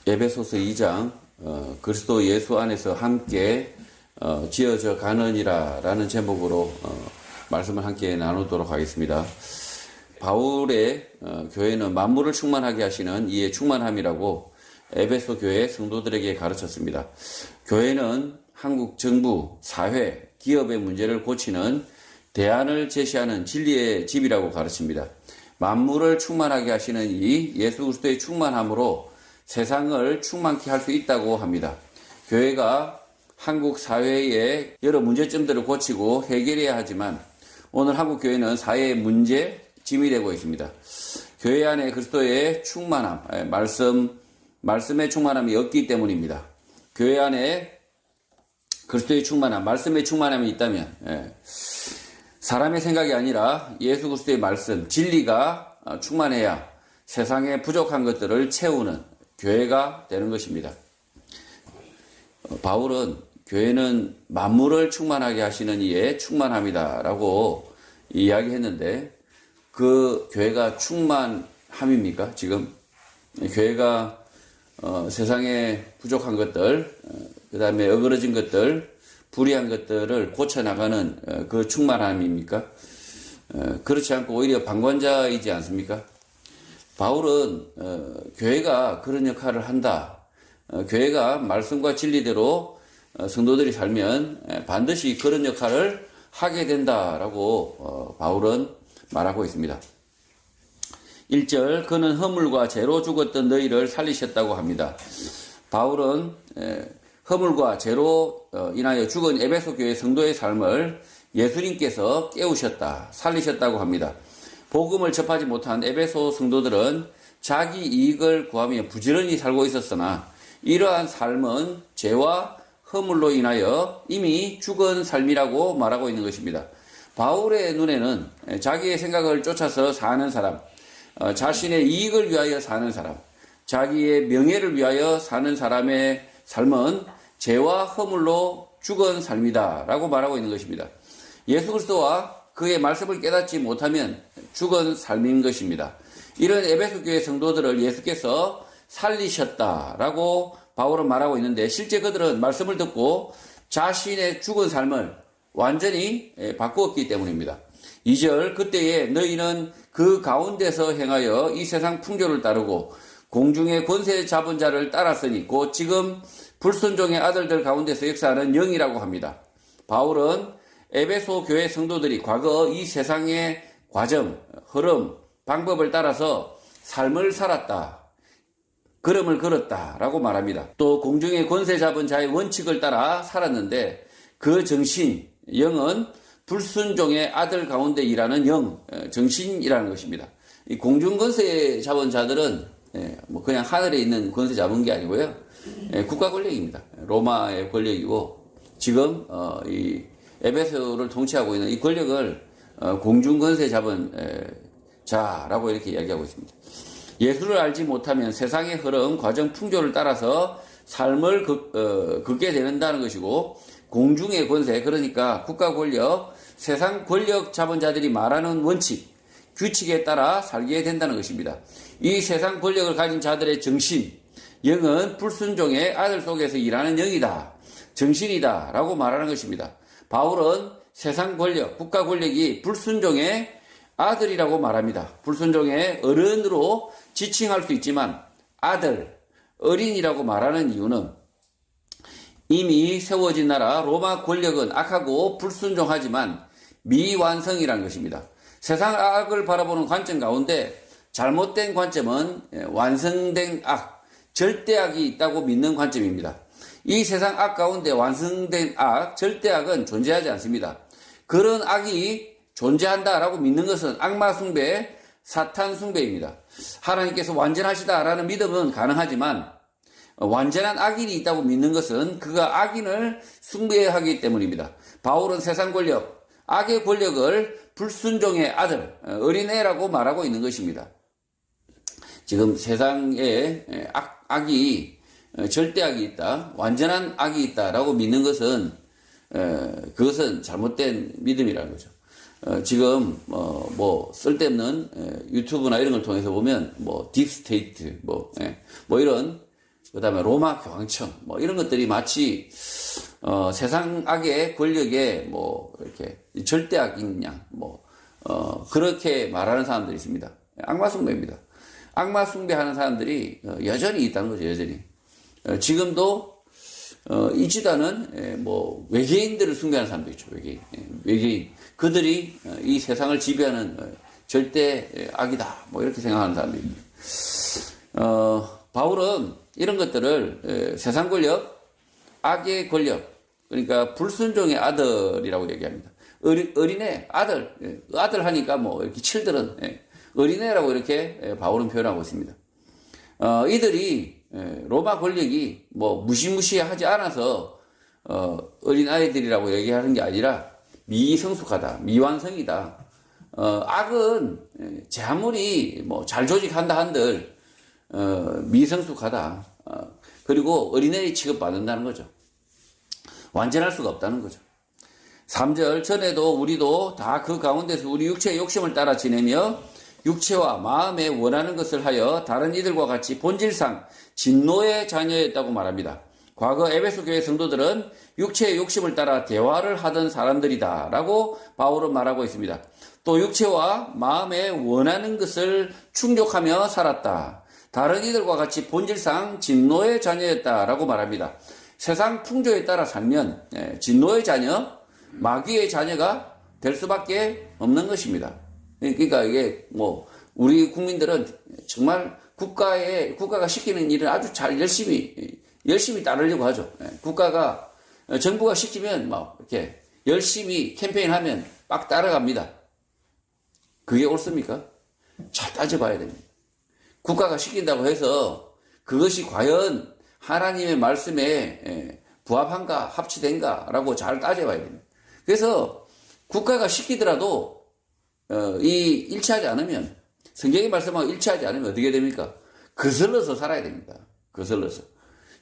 에베소서 2장 그리스도 예수 안에서 함께 지어져 가느니라 라는 제목으로 말씀을 함께 나누도록 하겠습니다. 바울의 교회는 만물을 충만하게 하시는 이의 충만함이라고 에베소 교회 성도들에게 가르쳤습니다. 교회는 한국 정부, 사회, 기업의 문제를 고치는 대안을 제시하는 진리의 집이라고 가르칩니다. 만물을 충만하게 하시는 이 예수 그리스도의 충만함으로 세상을 충만케 할 수 있다고 합니다. 교회가 한국 사회의 여러 문제점들을 고치고 해결해야 하지만 오늘 한국 교회는 사회의 문제짐이 되고 있습니다. 교회 안에 그리스도의 충만함, 말씀의 충만함이 없기 때문입니다. 교회 안에 그리스도의 충만함, 말씀의 충만함이 있다면 사람의 생각이 아니라 예수 그리스도의 말씀, 진리가 충만해야 세상에 부족한 것들을 채우는 교회가 되는 것입니다. 바울은 교회는 만물을 충만하게 하시는 이의 충만함이다 라고 이야기했는데 그 교회가 충만함입니까? 지금 교회가 세상에 부족한 것들, 그 다음에 어그러진 것들, 불의한 것들을 고쳐나가는 그 충만함입니까? 그렇지 않고 오히려 방관자이지 않습니까? 바울은 교회가 그런 역할을 한다. 교회가 말씀과 진리대로 성도들이 살면 반드시 그런 역할을 하게 된다라고 바울은 말하고 있습니다. 1절 그는 허물과 죄로 죽었던 너희를 살리셨다고 합니다. 바울은 허물과 죄로 인하여 죽은 에베소 교회 성도의 삶을 예수님께서 깨우셨다, 살리셨다고 합니다. 복음을 접하지 못한 에베소 성도들은 자기 이익을 구하며 부지런히 살고 있었으나 이러한 삶은 죄와 허물로 인하여 이미 죽은 삶이라고 말하고 있는 것입니다. 바울의 눈에는 자기의 생각을 쫓아서 사는 사람, 자신의 이익을 위하여 사는 사람, 자기의 명예를 위하여 사는 사람의 삶은 죄와 허물로 죽은 삶이다 라고 말하고 있는 것입니다. 예수 그리스도와 그의 말씀을 깨닫지 못하면 죽은 삶인 것입니다. 이런 에베소 교회 성도들을 예수께서 살리셨다라고 바울은 말하고 있는데 실제 그들은 말씀을 듣고 자신의 죽은 삶을 완전히 바꾸었기 때문입니다. 2절 그때에 너희는 그 가운데서 행하여 이 세상 풍조를 따르고 공중의 권세 잡은 자를 따랐으니 곧 지금 불순종의 아들들 가운데서 역사하는 영이라고 합니다. 바울은 에베소 교회 성도들이 과거 이 세상의 과정, 흐름, 방법을 따라서 삶을 살았다, 걸음을 걸었다라고 말합니다. 또 공중의 권세 잡은 자의 원칙을 따라 살았는데 그 정신, 영은 불순종의 아들 가운데 일하는 영, 정신이라는 것입니다. 이 공중 권세 잡은 자들은 그냥 하늘에 있는 권세 잡은 게 아니고요, 국가 권력입니다. 로마의 권력이고 지금 이 에베소를 통치하고 있는 이 권력을 공중 권세 잡은 자라고 이렇게 이야기하고 있습니다. 예수를 알지 못하면 세상의 흐름, 과정, 풍조를 따라서 삶을 걷게 되는다는 것이고 공중의 권세, 그러니까 국가 권력, 세상 권력 잡은 자들이 말하는 원칙, 규칙에 따라 살게 된다는 것입니다. 이 세상 권력을 가진 자들의 정신, 영은 불순종의 아들 속에서 일하는 영이다, 정신이다 라고 말하는 것입니다. 바울은 세상 권력, 국가 권력이 불순종의 아들이라고 말합니다. 불순종의 어른으로 지칭할 수 있지만 아들, 어린이라고 말하는 이유는 이미 세워진 나라 로마 권력은 악하고 불순종하지만 미완성이라는 것입니다. 세상 악을 바라보는 관점 가운데 잘못된 관점은 완성된 악, 절대악이 있다고 믿는 관점입니다. 이 세상 악 가운데 완성된 악, 절대악은 존재하지 않습니다. 그런 악이 존재한다라고 믿는 것은 악마 숭배, 사탄 숭배입니다. 하나님께서 완전하시다라는 믿음은 가능하지만 완전한 악인이 있다고 믿는 것은 그가 악인을 숭배하기 때문입니다. 바울은 세상 권력, 악의 권력을 불순종의 아들, 어린애라고 말하고 있는 것입니다. 지금 세상에 악이, 절대악이 있다, 완전한 악이 있다라고 믿는 것은 그것은 잘못된 믿음이라는 거죠. 지금 쓸데없는 유튜브나 이런 걸 통해서 보면 딥스테이트 이런 그 다음에 로마 교황청, 뭐 이런 것들이 마치, 세상 악의 권력의 뭐, 이렇게 절대악인 양, 뭐, 그렇게 말하는 사람들이 있습니다. 악마숭배입니다. 악마숭배하는 사람들이 여전히 있다는 거죠, 여전히. 지금도, 이 집단은, 뭐, 외계인들을 숭배하는 사람도 있죠, 외계인. 외계인. 그들이 이 세상을 지배하는 절대 악이다, 뭐, 이렇게 생각하는 사람들입니다. 바울은 이런 것들을 세상 권력, 악의 권력, 그러니까 불순종의 아들이라고 얘기합니다. 어린애, 아들 하니까 뭐, 이렇게 칠들은, 어린애라고 이렇게 바울은 표현하고 있습니다. 이들이, 로마 권력이 뭐, 무시무시하지 않아서, 어린 아이들이라고 얘기하는 게 아니라, 미성숙하다, 미완성이다. 악은, 제 아무리 뭐, 잘 조직한다 한들, 미성숙하다. 그리고 어린애 취급받는다는 거죠. 완전할 수가 없다는 거죠. 3절, 전에도 우리도 다 그 가운데서 우리 육체의 욕심을 따라 지내며 육체와 마음에 원하는 것을 하여 다른 이들과 같이 본질상 진노의 자녀였다고 말합니다. 과거 에베소 교회 성도들은 육체의 욕심을 따라 대화를 하던 사람들이다 라고 바울은 말하고 있습니다. 또 육체와 마음에 원하는 것을 충족하며 살았다. 다른 이들과 같이 본질상 진노의 자녀였다라고 말합니다. 세상 풍조에 따라 살면 진노의 자녀, 마귀의 자녀가 될 수밖에 없는 것입니다. 그러니까 이게 뭐 우리 국민들은 정말 국가가 시키는 일을 아주 잘 열심히 따르려고 하죠. 정부가 시키면 막 이렇게 열심히 캠페인하면 막 따라갑니다. 그게 옳습니까? 잘 따져봐야 됩니다. 국가가 시킨다고 해서 그것이 과연 하나님의 말씀에 부합한가, 합치된가라고 잘 따져봐야 됩니다. 그래서 국가가 시키더라도 일치하지 않으면, 성경이 말씀하고 일치하지 않으면 어떻게 됩니까? 거슬러서 살아야 됩니다. 거슬러서.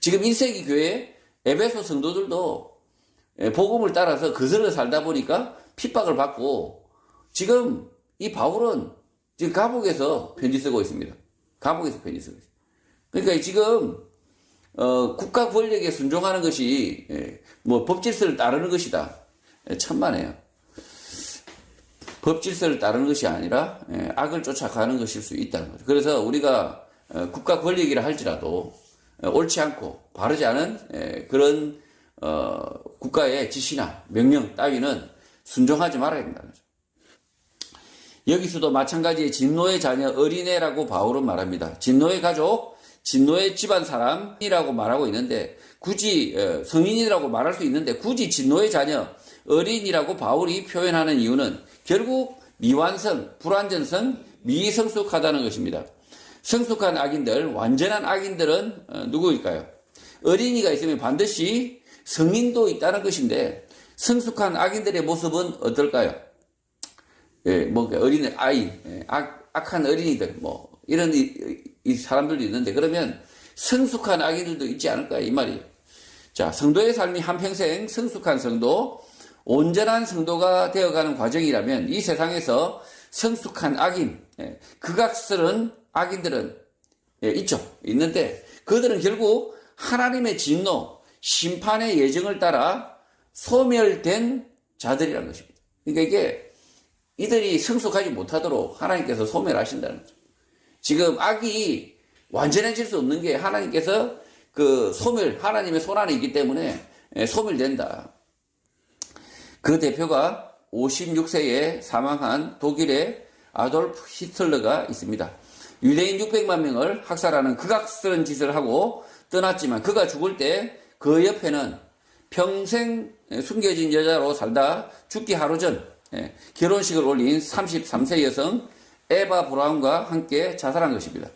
지금 1세기 교회 에베소 성도들도 복음을 따라서 거슬러 살다 보니까 핍박을 받고, 지금 이 바울은 지금 감옥에서 편지 쓰고 있습니다. 감옥에서 편지 쓰고 있습니다. 그러니까 지금 국가 권력에 순종하는 것이 뭐 법질서를 따르는 것이다. 천만에요. 법질서를 따르는 것이 아니라 악을 쫓아가는 것일 수 있다는 거죠. 그래서 우리가 국가 권력이라 할지라도 옳지 않고 바르지 않은 그런 국가의 지시나 명령 따위는 순종하지 말아야 된다는 거죠. 여기서도 마찬가지의 진노의 자녀 어린애라고 바울은 말합니다. 진노의 가족, 진노의 집안 사람이라고 말하고 있는데 굳이 성인이라고 말할 수 있는데 굳이 진노의 자녀, 어린이라고 바울이 표현하는 이유는 결국 미완성, 불완전성, 미성숙하다는 것입니다. 성숙한 악인들, 완전한 악인들은 누구일까요? 어린이가 있으면 반드시 성인도 있다는 것인데 성숙한 악인들의 모습은 어떨까요? 어린애, 아이, 악한 어린이들, 이런 이 사람들도 있는데, 그러면 성숙한 악인들도 있지 않을까요? 이 말이에요. 자, 성도의 삶이 한평생 성숙한 성도, 온전한 성도가 되어가는 과정이라면 이 세상에서 성숙한 악인, 극악스러운 악인들은 있죠. 있는데, 그들은 결국 하나님의 진노, 심판의 예정을 따라 소멸된 자들이라는 것입니다. 그러니까 이들이 성숙하지 못하도록 하나님께서 소멸하신다는 거죠. 지금 악이 완전해질 수 없는 게 하나님께서 하나님의 손 안에 있기 때문에 소멸된다. 그 대표가 56세에 사망한 독일의 아돌프 히틀러가 있습니다. 유대인 600만 명을 학살하는 극악스러운 짓을 하고 떠났지만 그가 죽을 때 그 옆에는 평생 숨겨진 여자로 살다 죽기 하루 전 결혼식을 올린 33세 여성 에바 브라운과 함께 자살한 것입니다.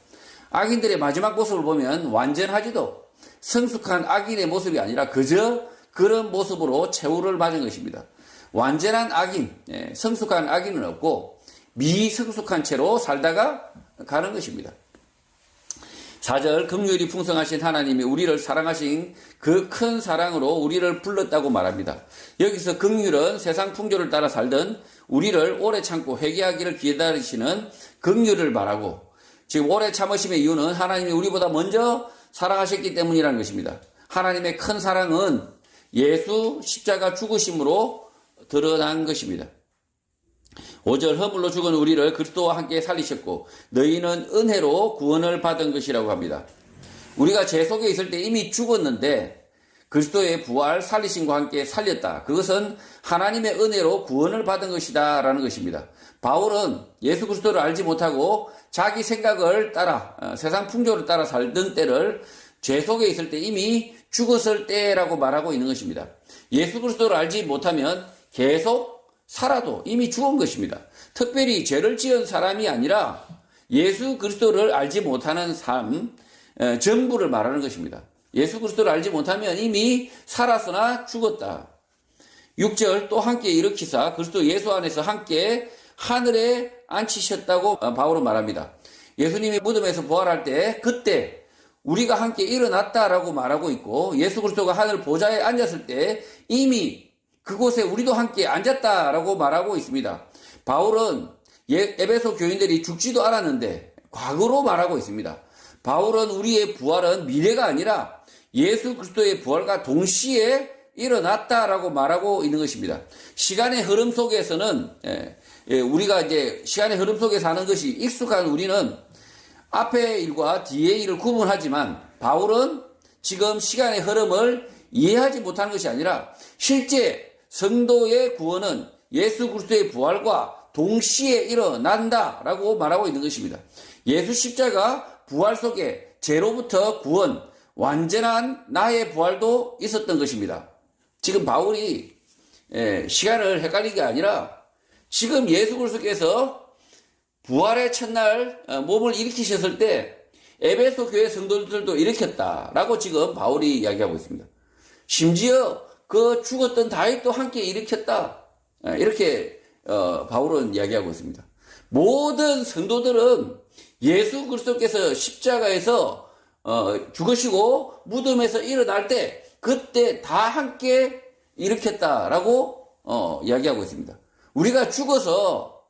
악인들의 마지막 모습을 보면 완전하지도 성숙한 악인의 모습이 아니라 그저 그런 모습으로 최후를 맞은 것입니다. 완전한 악인, 성숙한 악인은 없고 미성숙한 채로 살다가 가는 것입니다. 4절, 긍휼이 풍성하신 하나님이 우리를 사랑하신 그 큰 사랑으로 우리를 불렀다고 말합니다. 여기서 긍휼은 세상 풍조를 따라 살던 우리를 오래 참고 회개하기를 기다리시는 긍휼을 말하고, 지금 오래 참으심의 이유는 하나님이 우리보다 먼저 사랑하셨기 때문이라는 것입니다. 하나님의 큰 사랑은 예수 십자가 죽으심으로 드러난 것입니다. 5절 허물로 죽은 우리를 그리스도와 함께 살리셨고 너희는 은혜로 구원을 받은 것이라고 합니다. 우리가 죄 속에 있을 때 이미 죽었는데 그리스도의 부활 살리심과 함께 살렸다. 그것은 하나님의 은혜로 구원을 받은 것이다 라는 것입니다. 바울은 예수 그리스도를 알지 못하고 자기 생각을 따라 세상 풍조를 따라 살던 때를 죄 속에 있을 때 이미 죽었을 때라고 말하고 있는 것입니다. 예수 그리스도를 알지 못하면 계속 살아도 이미 죽은 것입니다. 특별히 죄를 지은 사람이 아니라 예수 그리스도를 알지 못하는 삶 전부를 말하는 것입니다. 예수 그리스도를 알지 못하면 이미 살았으나 죽었다. 6절 또 함께 일으키사 그리스도 예수 안에서 함께 하늘에 앉히셨다고 바울은 말합니다. 예수님이 무덤에서 부활할 때 그때 우리가 함께 일어났다라고 말하고 있고 예수 그리스도가 하늘 보좌에 앉았을 때 이미 그곳에 우리도 함께 앉았다라고 말하고 있습니다. 바울은 에베소 교인들이 죽지도 않았는데 과거로 말하고 있습니다. 바울은 우리의 부활은 미래가 아니라 예수 그리스도의 부활과 동시에 일어났다라고 말하고 있는 것입니다. 시간의 흐름 속에서는 우리가 이제 시간의 흐름 속에 사는 것이 익숙한 우리는 앞의 일과 뒤의 일을 구분하지만 바울은 지금 시간의 흐름을 이해하지 못하는 것이 아니라 실제 성도의 구원은 예수 그리스도의 부활과 동시에 일어난다라고 말하고 있는 것입니다. 예수 십자가 부활 속에 죄로부터 구원, 완전한 나의 부활도 있었던 것입니다. 지금 바울이 시간을 헷갈린 게 아니라 지금 예수 그리스도께서 부활의 첫날 몸을 일으키셨을 때 에베소 교회 성도들도 일으켰다라고 지금 바울이 이야기하고 있습니다. 심지어 그 죽었던 다윗도 함께 일으켰다. 이렇게 바울은 이야기하고 있습니다. 모든 성도들은 예수 그리스도께서 십자가에서 죽으시고 무덤에서 일어날 때 그때 다 함께 일으켰다라고 이야기하고 있습니다. 우리가 죽어서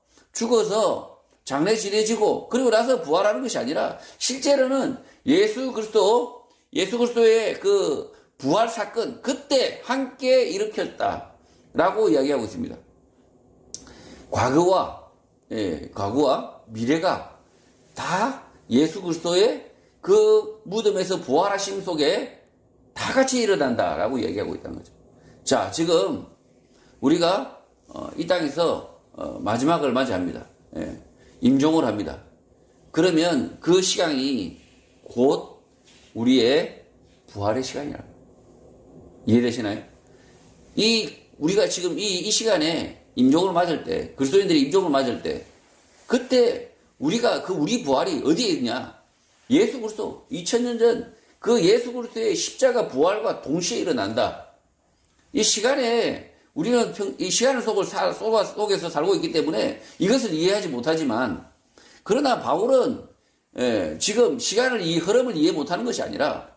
장례 지내지고 그리고 나서 부활하는 것이 아니라 실제로는 예수 그리스도의 그 부활 사건 그때 함께 일으켰다라고 이야기하고 있습니다. 과거와 미래가 다 예수 그리스도의 그 무덤에서 부활하심 속에 다 같이 일어난다라고 이야기하고 있다는 거죠. 자, 지금 우리가 이 땅에서 마지막을 맞이합니다. 임종을 합니다. 그러면 그 시간이 곧 우리의 부활의 시간이라. 이해되시나요? 우리가 지금 이 시간에 임종을 맞을 때, 그리스도인들이 임종을 맞을 때, 그때 우리 부활이 어디에 있냐? 예수 그리스도, 2000년 전 그 예수 그리스도의 십자가 부활과 동시에 일어난다. 이 시간에 우리는 이 시간을 속에서 살고 있기 때문에 이것을 이해하지 못하지만, 그러나 바울은 지금 이 흐름을 이해 못하는 것이 아니라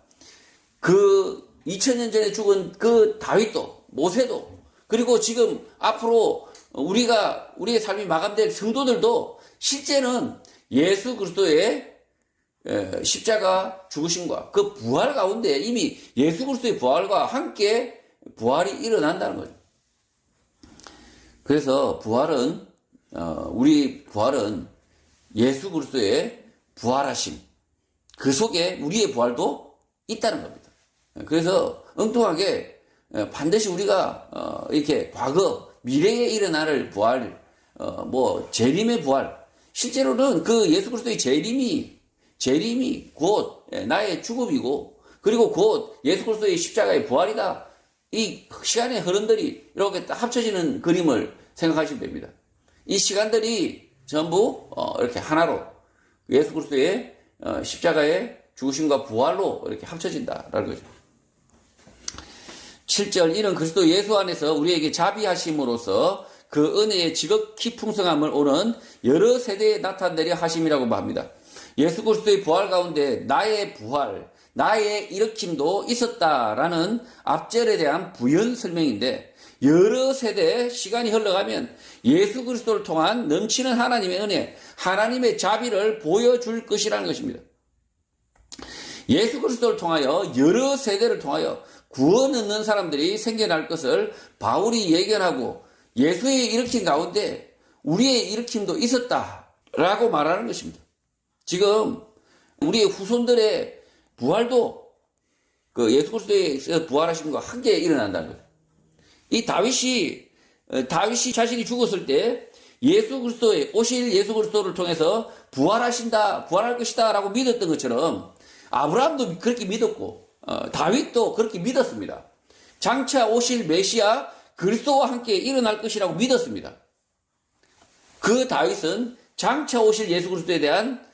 그 2000년 전에 죽은 그 다윗도 모세도 그리고 지금 앞으로 우리의 삶이 마감될 성도들도 실제는 예수 그리스도의 십자가 죽으심과 그 부활 가운데 이미 예수 그리스도의 부활과 함께 부활이 일어난다는 거죠. 그래서 우리 부활은 예수 그리스도의 부활하심, 그 속에 우리의 부활도 있다는 겁니다. 그래서 엉뚱하게 반드시 우리가 이렇게 과거, 미래에 일어날 부활, 재림의 부활, 실제로는 그 예수 그리스도의 재림이 곧 나의 죽음이고, 그리고 곧 예수 그리스도의 십자가의 부활이다. 이 시간의 흐름들이 이렇게 합쳐지는 그림을 생각하시면 됩니다. 이 시간들이 전부 이렇게 하나로 예수 그리스도의 십자가의 죽으심과 부활로 이렇게 합쳐진다라는 거죠. 7절 이는 그리스도 예수 안에서 우리에게 자비하심으로써 그 은혜의 지극히 풍성함을 오는 여러 세대에 나타내려 하심이라고 말합니다. 예수 그리스도의 부활 가운데 나의 부활, 나의 일으킴도 있었다라는 앞절에 대한 부연 설명인데, 여러 세대 시간이 흘러가면 예수 그리스도를 통한 넘치는 하나님의 은혜, 하나님의 자비를 보여줄 것이라는 것입니다. 예수 그리스도를 통하여 여러 세대를 통하여 구원 얻는 사람들이 생겨날 것을 바울이 예견하고 예수의 일으킨 가운데 우리의 일으킴도 있었다라고 말하는 것입니다. 지금 우리의 후손들의 부활도 그 예수 그리스도의 부활하신 것과 함께 일어난다는 거예요. 이 다윗이 자신이 죽었을 때 예수 그리스도의 오실 예수 그리스도를 통해서 부활할 것이다 라고 믿었던 것처럼 아브라함도 그렇게 믿었고 다윗도 그렇게 믿었습니다. 장차 오실 메시아 그리스도와 함께 일어날 것이라고 믿었습니다. 그 다윗은 장차 오실 예수 그리스도에 대한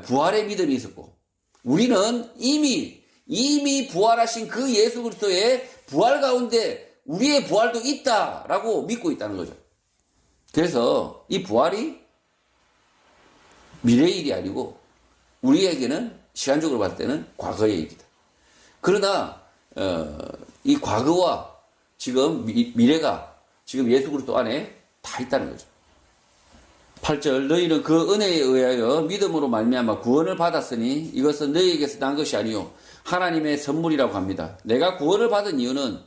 부활의 믿음이 있었고 우리는 이미 부활하신 그 예수 그리스도의 부활 가운데 우리의 부활도 있다라고 믿고 있다는 거죠. 그래서 이 부활이 미래의 일이 아니고 우리에게는 시간적으로 봤을 때는 과거의 일이다. 그러나 이 과거와 지금 미래가 지금 예수 그리스도 안에 다 있다는 거죠. 8절 너희는 그 은혜에 의하여 믿음으로 말미암아 구원을 받았으니 이것은 너희에게서 난 것이 아니요 하나님의 선물이라고 합니다. 내가 구원을 받은 이유는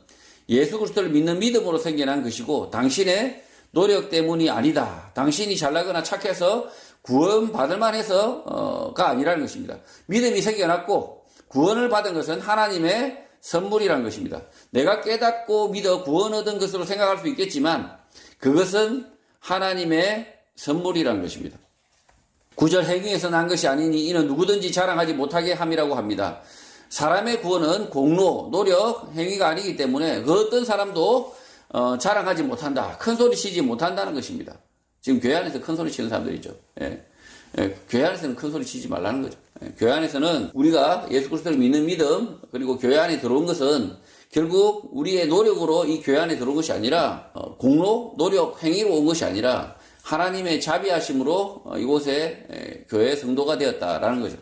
예수 그리스도를 믿는 믿음으로 생겨난 것이고 당신의 노력 때문이 아니다. 당신이 잘나거나 착해서 구원받을 만해서가 아니라는 것입니다. 믿음이 생겨났고 구원을 받은 것은 하나님의 선물이라는 것입니다. 내가 깨닫고 믿어 구원 얻은 것으로 생각할 수 있겠지만 그것은 하나님의 선물이라는 것입니다. 9절 행위에서 난 것이 아니니 이는 누구든지 자랑하지 못하게 함이라고 합니다. 사람의 구원은 공로, 노력, 행위가 아니기 때문에 그 어떤 사람도 자랑하지 못한다. 큰 소리 치지 못한다는 것입니다. 지금 교회 안에서 큰 소리 치는 사람들이죠. 교회 안에서는 큰 소리 치지 말라는 거죠. 교회 안에서는 우리가 예수 그리스도를 믿는 믿음 그리고 교회 안에 들어온 것은 결국 우리의 노력으로 이 교회 안에 들어온 것이 아니라 공로, 노력, 행위로 온 것이 아니라 하나님의 자비하심으로 이곳에 교회 성도가 되었다라는 거죠.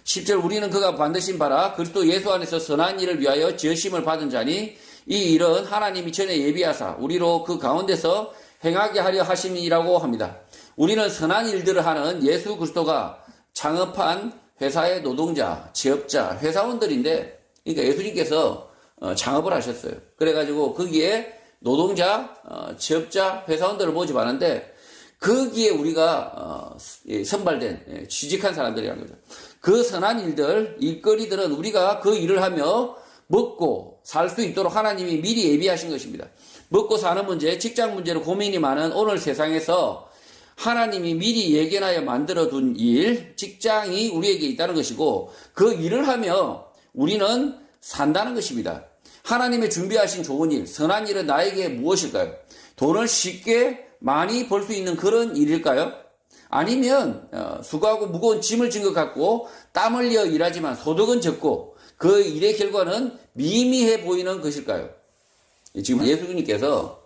10절 우리는 그가 만드신 바라 그리스도 예수 안에서 선한 일을 위하여 지으심을 받은 자니 이 일은 하나님이 전에 예비하사 우리로 그 가운데서 행하게 하려 하심이라고 합니다. 우리는 선한 일들을 하는 예수 그리스도가 창업한 회사의 노동자, 취업자, 회사원들인데 그러니까 예수님께서 창업을 하셨어요. 그래가지고 거기에 노동자, 취업자, 회사원들을 모집하는데 거기에 우리가 선발된 취직한 사람들이라는 거죠. 그 선한 일들, 일거리들은 우리가 그 일을 하며 먹고 살 수 있도록 하나님이 미리 예비하신 것입니다. 먹고 사는 문제, 직장 문제로 고민이 많은 오늘 세상에서 하나님이 미리 예견하여 만들어둔 일, 직장이 우리에게 있다는 것이고 그 일을 하며 우리는 산다는 것입니다. 하나님의 준비하신 좋은 일, 선한 일은 나에게 무엇일까요? 돈을 쉽게 많이 벌 수 있는 그런 일일까요? 아니면 수고하고 무거운 짐을 진 것 같고 땀 흘려 일하지만 소득은 적고 그 일의 결과는 미미해 보이는 것일까요? 지금 예수님께서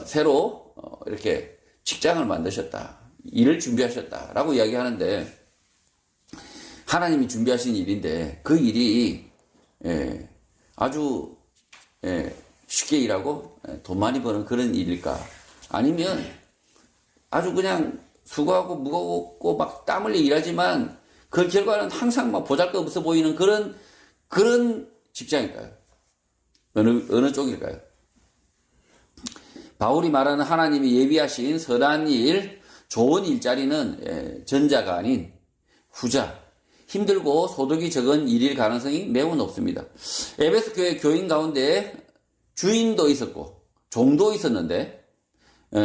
새로 이렇게 직장을 만드셨다. 일을 준비하셨다라고 이야기하는데 하나님이 준비하신 일인데 그 일이 아주 쉽게 일하고 돈 많이 버는 그런 일일까? 아니면 아주 그냥 수고하고 무겁고 막 땀 흘려 일하지만 그 결과는 항상 막 보잘것없어 보이는 그런 직장일까요? 어느 쪽일까요? 바울이 말하는 하나님이 예비하신 선한 일, 좋은 일자리는 전자가 아닌 후자, 힘들고 소득이 적은 일일 가능성이 매우 높습니다. 에베소 교회 교인 가운데 주인도 있었고 종도 있었는데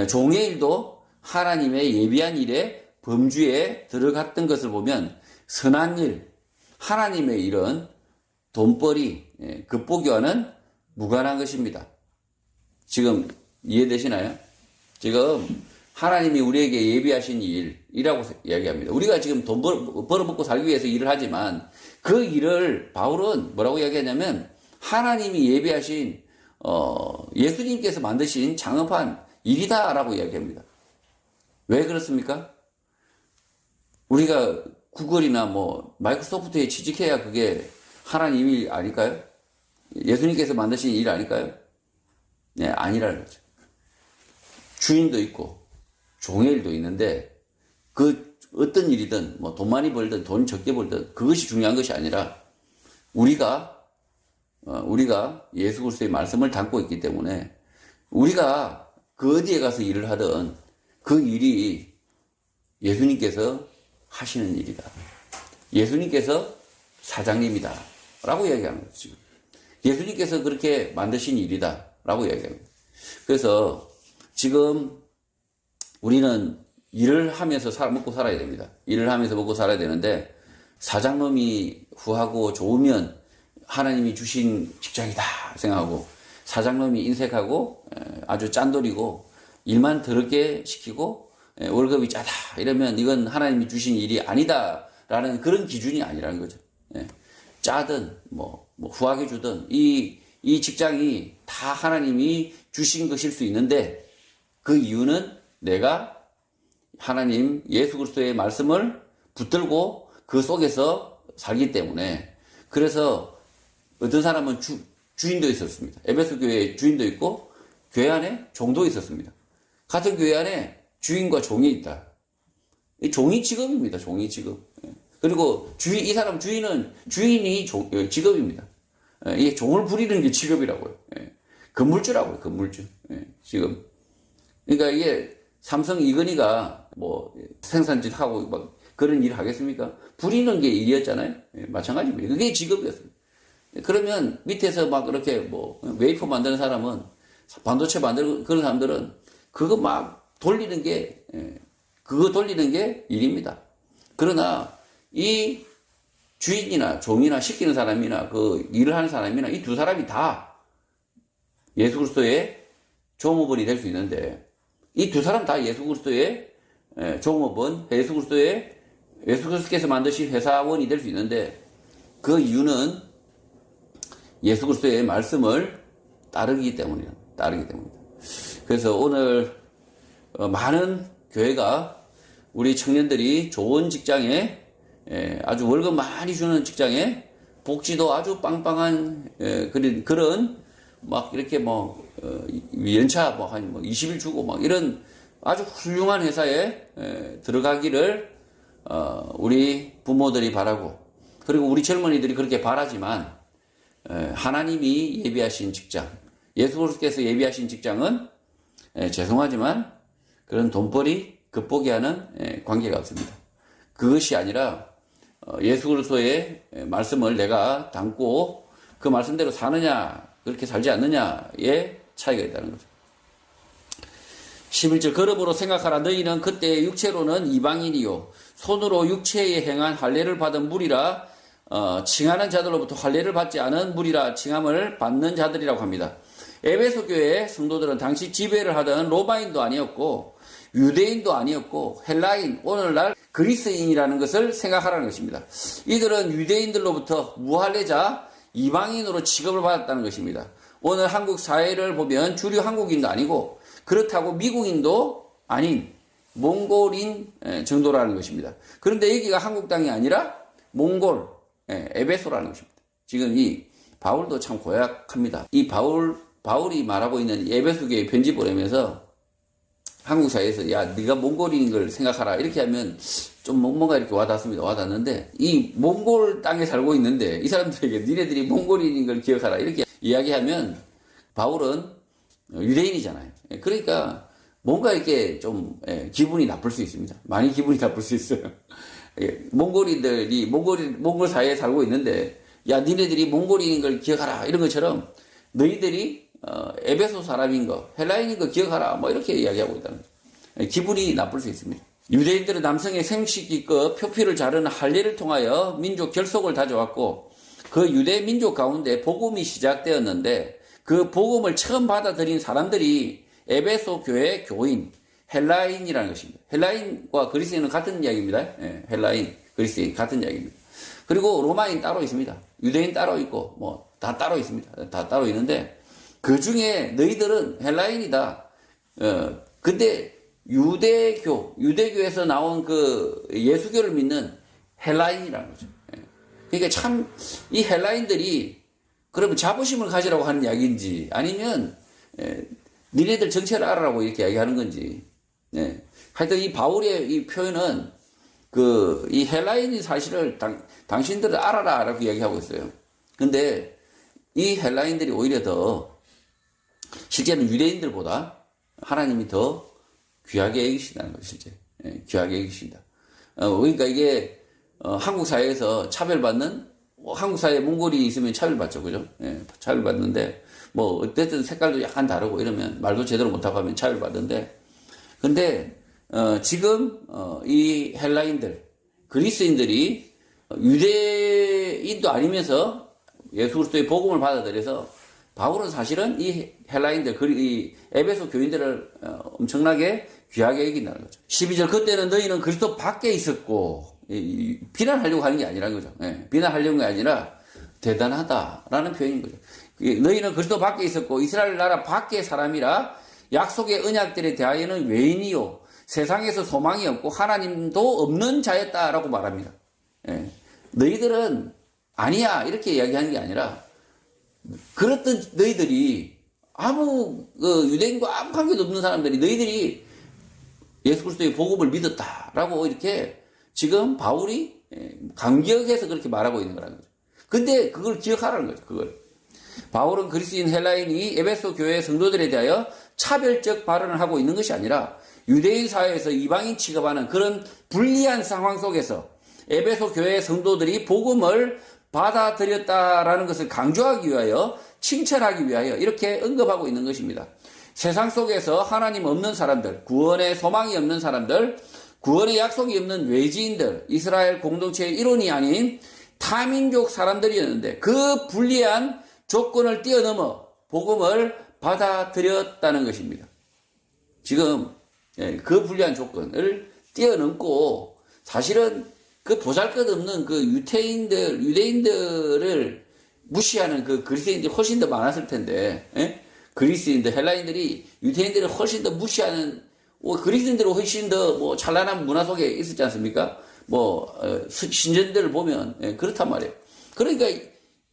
종의 일도 하나님의 예비한 일에 범주에 들어갔던 것을 보면 선한 일, 하나님의 일은 돈벌이, 겉보기와는 무관한 것입니다. 지금 이해되시나요? 지금 하나님이 우리에게 예비하신 일이라고 이야기합니다. 우리가 지금 돈 벌어먹고 살기 위해서 일을 하지만 그 일을 바울은 뭐라고 이야기하냐면 하나님이 예비하신 예수님께서 만드신 창업한 일이다라고 이야기합니다. 왜 그렇습니까? 우리가 구글이나 뭐 마이크로소프트에 취직해야 그게 하나님 일 아닐까요? 예수님께서 만드신 일 아닐까요? 네, 아니라는 거죠. 주인도 있고 종의 일도 있는데 그 어떤 일이든 뭐 돈 많이 벌든 돈 적게 벌든 그것이 중요한 것이 아니라 우리가 예수 그리스도의 말씀을 담고 있기 때문에 우리가 그 어디에 가서 일을 하든 그 일이 예수님께서 하시는 일이다. 예수님께서 사장님이다. 라고 이야기하는 거죠. 지금. 예수님께서 그렇게 만드신 일이다. 라고 이야기합니다. 그래서 지금 우리는 일을 하면서 먹고 살아야 됩니다. 일을 하면서 먹고 살아야 되는데 사장놈이 후하고 좋으면 하나님이 주신 직장이다 생각하고 사장놈이 인색하고 아주 짠돌이고 일만 더럽게 시키고 월급이 짜다 이러면 이건 하나님이 주신 일이 아니다라는 그런 기준이 아니라는 거죠. 짜든 뭐 후하게 주든 이 직장이 다 하나님이 주신 것일 수 있는데 그 이유는 내가 하나님 예수 그리스도의 말씀을 붙들고 그 속에서 살기 때문에. 그래서 어떤 사람은 주인도 있었습니다. 에베소 교회에 주인도 있고 교회 안에 종도 있었습니다. 같은 교회 안에 주인과 종이 있다. 종이 직업입니다. 종이 직업. 그리고 이 사람 주인이 직업입니다. 이게 종을 부리는 게 직업이라고요. 건물주라고요. 건물주. 지금. 그러니까 이게 삼성 이건희가 뭐 생산짓 하고 막 그런 일을 하겠습니까? 부리는 게 일이었잖아요. 마찬가지입니다. 그게 직업이었습니다. 그러면 밑에서 막 이렇게 뭐 웨이퍼 만드는 사람은 반도체 만드는 그런 사람들은 그거 막 돌리는 게 일입니다. 그러나 이 주인이나 종이나 시키는 사람이나 그 일을 하는 사람이나 이 두 사람이 다 예수 그리스도의 종업원이 될 수 있는데 이 두 사람 다 예수 그리스도의 종업원, 예수 그리스도께서 만드신 회사원이 될 수 있는데 그 이유는 예수 그리스도의 말씀을 따르기 때문입니다. 그래서 오늘 많은 교회가 우리 청년들이 좋은 직장에 아주 월급 많이 주는 직장에 복지도 아주 빵빵한 그런 막 이렇게 뭐 연차 뭐 한 20일 주고 막 이런 아주 훌륭한 회사에 들어가기를 우리 부모들이 바라고 그리고 우리 젊은이들이 그렇게 바라지만 하나님이 예비하신 직장, 예수 그리스도께서 예비하신 직장은 죄송하지만 그런 돈벌이 겉보기 하는 관계가 없습니다. 그것이 아니라 예수 그리스도의 말씀을 내가 담고 그 말씀대로 사느냐 그렇게 살지 않느냐의 차이가 있다는 거죠. 11절 거름으로 생각하라. 너희는 그때 육체로는 이방인이요 손으로 육체에 행한 할례를 받은 무리라 칭하는 자들로부터 할례를 받지 않은 무리라 칭함을 받는 자들이라고 합니다. 에베소 교회 성도들은 당시 지배를 하던 로마인도 아니었고 유대인도 아니었고 헬라인, 오늘날 그리스인이라는 것을 생각하라는 것입니다. 이들은 유대인들로부터 무할례자 이방인으로 취급을 받았다는 것입니다. 오늘 한국 사회를 보면 주류 한국인도 아니고 그렇다고 미국인도 아닌 몽골인 정도라는 것입니다. 그런데 여기가 한국 땅이 아니라 몽골 에베소라는 것입니다. 지금 이 바울도 참 고약합니다. 이 바울이 말하고 있는 에베소교의 편집을 하면서 한국 사회에서 야 네가 몽골인 걸 생각하라 이렇게 하면 좀 뭔가 이렇게 와닿았는데 이 몽골 땅에 살고 있는데 이 사람들에게 니네들이 몽골인인 걸 기억하라 이렇게 이야기하면 바울은 유대인이잖아요. 그러니까 뭔가 이렇게 좀 기분이 나쁠 수 있습니다. 많이 기분이 나쁠 수 있어요. 몽골인들이 몽골 사회에 살고 있는데 야 니네들이 몽골인인 걸 기억하라 이런 것처럼 너희들이 에베소 사람인 거 헬라인인 거 기억하라 뭐 이렇게 이야기하고 있다는 거죠. 기분이 나쁠 수 있습니다. 유대인들은 남성의 생식기껏 표피를 자르는 할례를 통하여 민족 결속을 다져왔고 그 유대 민족 가운데 복음이 시작되었는데 그 복음을 처음 받아들인 사람들이 에베소 교회 교인 헬라인이라는 것입니다. 헬라인과 그리스인은 같은 이야기입니다. 헬라인, 그리스인 같은 이야기입니다. 그리고 로마인 따로 있습니다. 유대인 따로 있고 뭐 다 따로 있습니다. 다 따로 있는데 그 중에 너희들은 헬라인이다. 근데 유대교에서 나온 그 예수교를 믿는 헬라인이라는 거죠. 그러니까 참 이 헬라인들이 그러면 자부심을 가지라고 하는 이야기인지 아니면 니네들 정체를 알아라고 이렇게 이야기하는 건지. 하여튼 이 바울의 이 표현은 이 헬라인이 사실을 당신들을 알아라 라고 이야기하고 있어요. 근데 이 헬라인들이 오히려 더 실제는 유대인들보다 하나님이 더 귀하게 여기신다는 거죠. 실제 귀하게 여기신다. 그러니까 이게 한국 사회에서 차별받는, 한국 사회에 몽골이 있으면 차별받죠, 그죠? 차별받는데 뭐 어쨌든 색깔도 약간 다르고 이러면 말도 제대로 못하고 하면 차별받는데, 근데 지금 이 헬라인들, 그리스인들이 유대인도 아니면서 예수 그리스도의 복음을 받아들여서 바울은 사실은 이 헬라인들, 이 에베소 교인들을 엄청나게 귀하게 여긴다는 거죠. 12절, 그때는 너희는 그리스도 밖에 있었고, 비난하려고 하는 게 아니라는 거죠. 비난하려는 게 아니라 대단하다라는 표현인 거죠. 너희는 그리스도 밖에 있었고 이스라엘 나라 밖의 사람이라 약속의 언약들에 대하여는 외인이요 세상에서 소망이 없고 하나님도 없는 자였다라고 말합니다. 너희들은 아니야 이렇게 이야기하는 게 아니라, 그렇던 너희들이 유대인과 아무 관계도 없는 사람들이 너희들이 예수 그리스도의 복음을 믿었다라고 이렇게 지금 바울이 감격해서 그렇게 말하고 있는 거라는 거죠. 근데 그걸 기억하라는 거죠. 그걸. 바울은 그리스인 헬라인이 에베소 교회 성도들에 대하여 차별적 발언을 하고 있는 것이 아니라 유대인 사회에서 이방인 취급하는 그런 불리한 상황 속에서 에베소 교회 성도들이 복음을 받아들였다라는 것을 강조하기 위하여, 칭찬하기 위하여 이렇게 언급하고 있는 것입니다. 세상 속에서 하나님 없는 사람들, 구원의 소망이 없는 사람들, 구원의 약속이 없는 외지인들, 이스라엘 공동체의 일원이 아닌 타민족 사람들이었는데 그 불리한 조건을 뛰어넘어 복음을 받아들였다는 것입니다. 지금 그 불리한 조건을 뛰어넘고 사실은 그 보잘것없는 그 유대인들을 무시하는 그 그리스인들이 훨씬 더 많았을 텐데, 그리스인들, 헬라인들이 유대인들을 훨씬 더 무시하는, 그리스인들은 훨씬 더 찬란한 문화 속에 있었지 않습니까? 신전들을 보면 그렇단 말이에요. 그러니까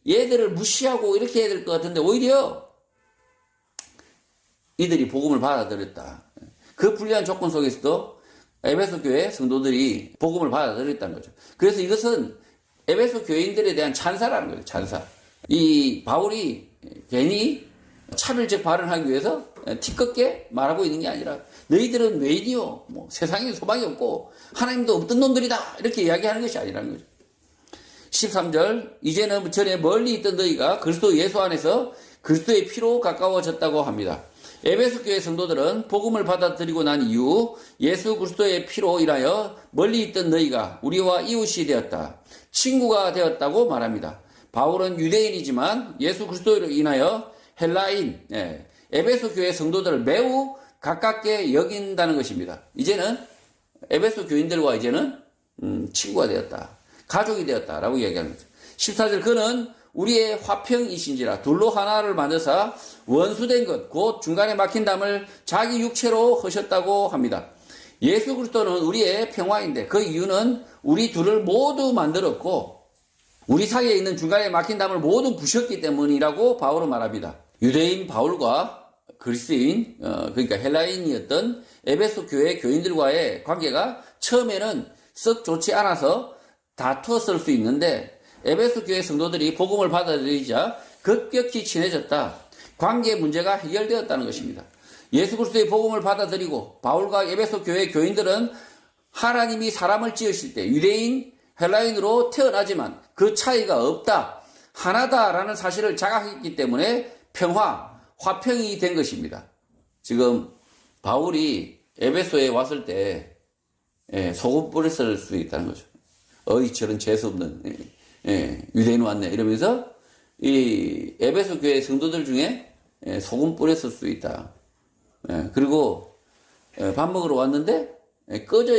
얘들을 무시하고 이렇게 해야 될 것 같은데 오히려 이들이 복음을 받아들였다. 그 불리한 조건 속에서도 에베소 교회 성도들이 복음을 받아들였다는 거죠. 그래서 이것은 에베소 교인들에 대한 찬사라는 거예요. 찬사. 이 바울이 괜히 차별적 발언하기 위해서 티껍게 말하고 있는 게 아니라 너희들은 외인이요, 세상에 소망이 없고 하나님도 없던 놈들이다 이렇게 이야기하는 것이 아니라는 거죠. 13절, 이제는 전에 멀리 있던 너희가 그리스도 예수 안에서 그리스도의 피로 가까워졌다고 합니다. 에베소 교회 성도들은 복음을 받아들이고 난 이후 예수 그리스도의 피로 인하여 멀리 있던 너희가 우리와 이웃이 되었다, 친구가 되었다고 말합니다. 바울은 유대인이지만 예수 그리스도로 인하여 헬라인, 에베소 교회 성도들을 매우 가깝게 여긴다는 것입니다. 이제는 에베소 교인들과 이제는 친구가 되었다, 가족이 되었다라고 이야기하는 거죠. 14절, 그는 우리의 화평이신지라 둘로 하나를 만드사 원수된 것 곧 중간에 막힌 담을 자기 육체로 하셨다고 합니다. 예수 그리스도는 우리의 평화인데 그 이유는 우리 둘을 모두 만들었고 우리 사이에 있는 중간에 막힌 담을 모두 부셨기 때문이라고 바울은 말합니다. 유대인 바울과 그리스인, 그러니까 헬라인이었던 에베소 교회 교인들과의 관계가 처음에는 썩 좋지 않아서 다투었을 수 있는데 에베소 교회 성도들이 복음을 받아들이자 급격히 친해졌다, 관계 문제가 해결되었다는 것입니다. 예수 그리스도의 복음을 받아들이고 바울과 에베소 교회 교인들은 하나님이 사람을 지으실 때 유대인, 헬라인으로 태어나지만 그 차이가 없다, 하나다라는 사실을 자각했기 때문에 평화, 화평이 된 것입니다. 지금 바울이 에베소에 왔을 때 소금 뿌렸을 수도 있다는 거죠. 어이 저런 재수없는 유대인 왔네 이러면서 이 에베소 교회 성도들 중에 소금 뿌렸을 수 있다. 그리고 밥 먹으러 왔는데 꺼져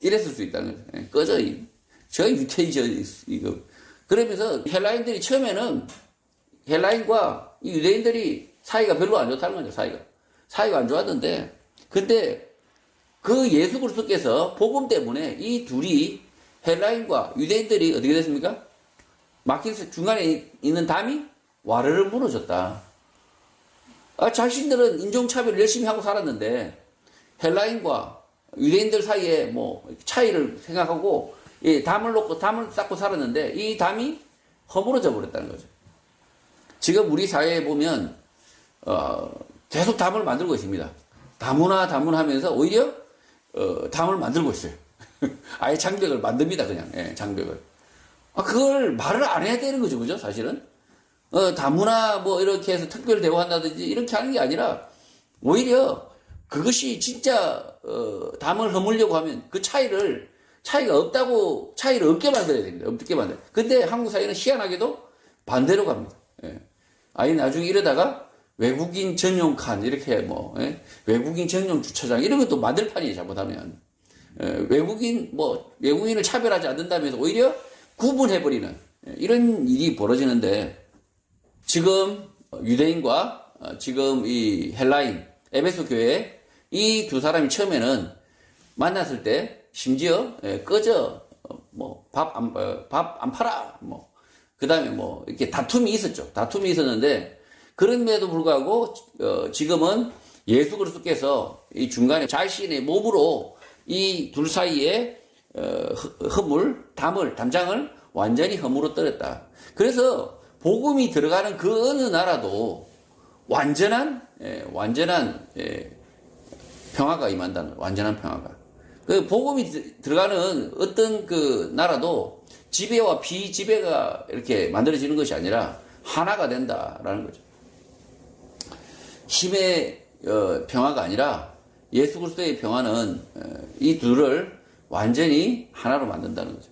이랬을 수 있다는 거죠. 꺼져 저 유태인저 이거. 그러면서 헬라인들이 처음에는 헬라인과 이 유대인들이 사이가 별로 안 좋다는 거죠. 사이가 안 좋았는데, 근데 그 예수 그리스도께서 복음 때문에 이 둘이 헬라인과 유대인들이 어떻게 됐습니까? 막힌 중간에 있는 담이 와르르 무너졌다. 자신들은 인종차별을 열심히 하고 살았는데 헬라인과 유대인들 사이에 차이를 생각하고 담을 쌓고 살았는데 이 담이 허물어져 버렸다는 거죠. 지금 우리 사회에 보면 계속 담을 만들고 있습니다. 다문하면서 오히려 담을 만들고 있어요. 아예 장벽을 만듭니다. 그냥 장벽을. 그걸 말을 안 해야 되는 거죠. 그죠? 사실은 다문화 뭐 이렇게 해서 특별 대우한다든지 이렇게 하는 게 아니라 오히려 그것이 진짜 담을 허물려고 하면 그 차이가 없다고 차이를 없게 만들어야 됩니다. 없게 만들어. 근데 한국 사회는 희한하게도 반대로 갑니다. 아예 나중에 이러다가 외국인 전용 칸 이렇게 외국인 전용 주차장 이런 것도 만들 판이에요. 잘못하면 외국인을 차별하지 않는다면서 오히려 구분해버리는 이런 일이 벌어지는데 지금 유대인과 지금 이 헬라인 에베소 교회 이 두 사람이 처음에는 만났을 때 심지어 꺼져 밥 안 팔아 그 다음에 이렇게 다툼이 있었죠. 다툼이 있었는데 그런데도 불구하고 지금은 예수 그리스도께서 이 중간에 자신의 몸으로 이 둘 사이에 담장을 완전히 허물어 떨었다. 그래서 복음이 들어가는 그 어느 나라도 완전한 평화가 임한다는 완전한 평화가. 그 복음이 들어가는 어떤 그 나라도 지배와 비지배가 이렇게 만들어지는 것이 아니라 하나가 된다라는 거죠. 힘의 평화가 아니라 예수 그리스도의 평화는 이 둘을 완전히 하나로 만든다는 거죠.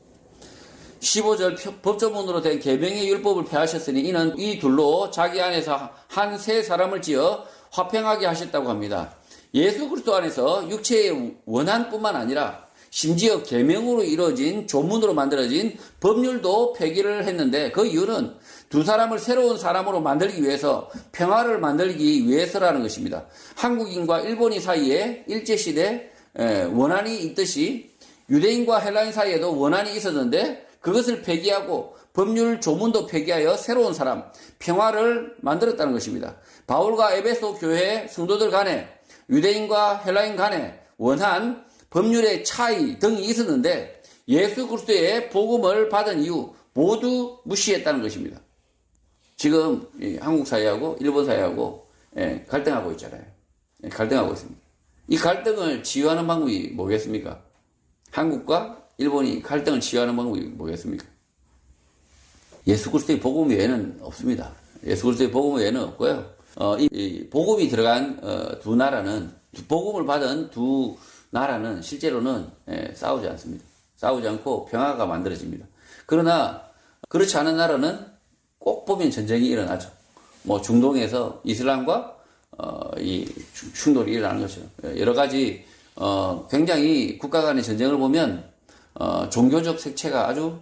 15절 법조문으로 된 계명의 율법을 폐하셨으니 이는 이 둘로 자기 안에서 한 세 사람을 지어 화평하게 하셨다고 합니다. 예수 그리스도 안에서 육체의 원한뿐만 아니라 심지어 계명으로 이루어진 조문으로 만들어진 법률도 폐기를 했는데 그 이유는 두 사람을 새로운 사람으로 만들기 위해서 평화를 만들기 위해서라는 것입니다. 한국인과 일본인 사이에 일제시대 원한이 있듯이 유대인과 헬라인 사이에도 원한이 있었는데 그것을 폐기하고 법률 조문도 폐기하여 새로운 사람, 평화를 만들었다는 것입니다. 바울과 에베소 교회 성도들 간에 유대인과 헬라인 간에 원한, 법률의 차이 등이 있었는데 예수 그리스도의 복음을 받은 이후 모두 무시했다는 것입니다. 지금 한국 사회하고 일본 사회하고 갈등하고 있잖아요. 갈등하고 있습니다. 이 갈등을 치유하는 방법이 뭐겠습니까? 한국과 일본이 갈등을 치유하는 방법이 뭐겠습니까? 예수 그리스도의 복음 외에는 없습니다. 예수 그리스도의 복음 외에는 없고요. 이 복음이 들어간 두 나라는 복음을 받은 두 나라는 실제로는 싸우지 않습니다. 싸우지 않고 평화가 만들어집니다. 그러나 그렇지 않은 나라는 꼭 보면 전쟁이 일어나죠. 중동에서 이슬람과 이 충돌이 일어나는 것이죠. 여러 가지 굉장히 국가 간의 전쟁을 보면 종교적 색채가 아주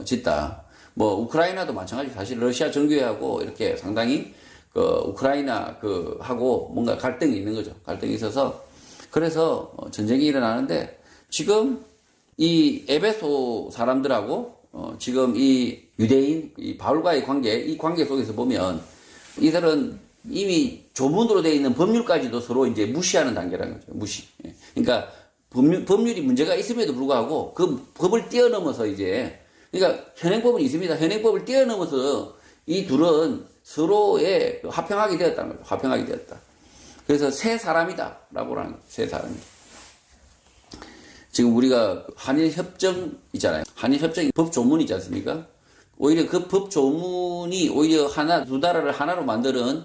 짙다. 우크라이나도 마찬가지. 사실 러시아 정교회하고 이렇게 상당히 우크라이나 하고 뭔가 갈등이 있는 거죠. 갈등이 있어서 그래서 전쟁이 일어나는데 지금 이 에베소 사람들하고 지금 이 유대인 이 바울과의 이 관계 속에서 보면 이들은 이미 조문으로 되어 있는 법률까지도 서로 이제 무시하는 단계라는 거죠. 무시. 그러니까 법률이 문제가 있음에도 불구하고 그 법을 뛰어넘어서 그러니까 현행법은 있습니다. 현행법을 뛰어넘어서 이 둘은 서로의 화평하게 되었다는 거죠. 화평하게 되었다. 그래서 세 사람이다 라고 하는 거죠. 세 사람이다. 지금 우리가 한일협정 있잖아요. 한일협정이 법조문이지 않습니까? 오히려 그 법조문이 오히려 두 나라를 하나로 만드는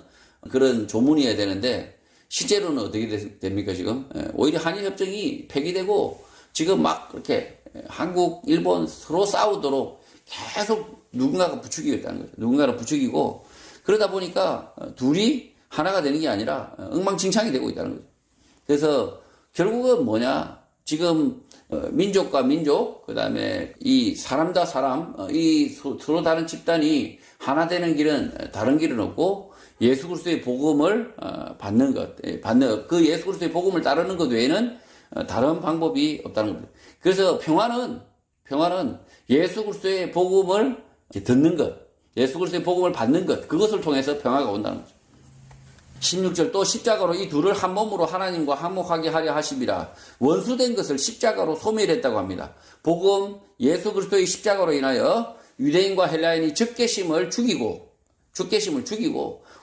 그런 조문이어야 되는데 실제로는 어떻게 됩니까 지금? 오히려 한일협정이 폐기되고 지금 막 그렇게 한국, 일본 서로 싸우도록 계속 누군가가 부추기고 있다는 거죠. 누군가를 부추기고 그러다 보니까 둘이 하나가 되는 게 아니라 엉망진창이 되고 있다는 거죠. 그래서 결국은 뭐냐? 지금 민족과 민족, 그 다음에 이 사람과 사람, 이 서로 다른 집단이 하나 되는 길은 다른 길은 없고 예수 그리스도의 복음을 받는 것, 그 예수 그리스도의 복음을 따르는 것 외에는 다른 방법이 없다는 겁니다. 그래서 평화는 예수 그리스도의 복음을 듣는 것, 예수 그리스도의 복음을 받는 것, 그것을 통해서 평화가 온다는 거죠. 16절 또 십자가로 이 둘을 한 몸으로 하나님과 화목하게 하려 하심이라 원수된 것을 십자가로 소멸했다고 합니다. 복음 예수 그리스도의 십자가로 인하여 유대인과 헬라인이 적개심을 죽이고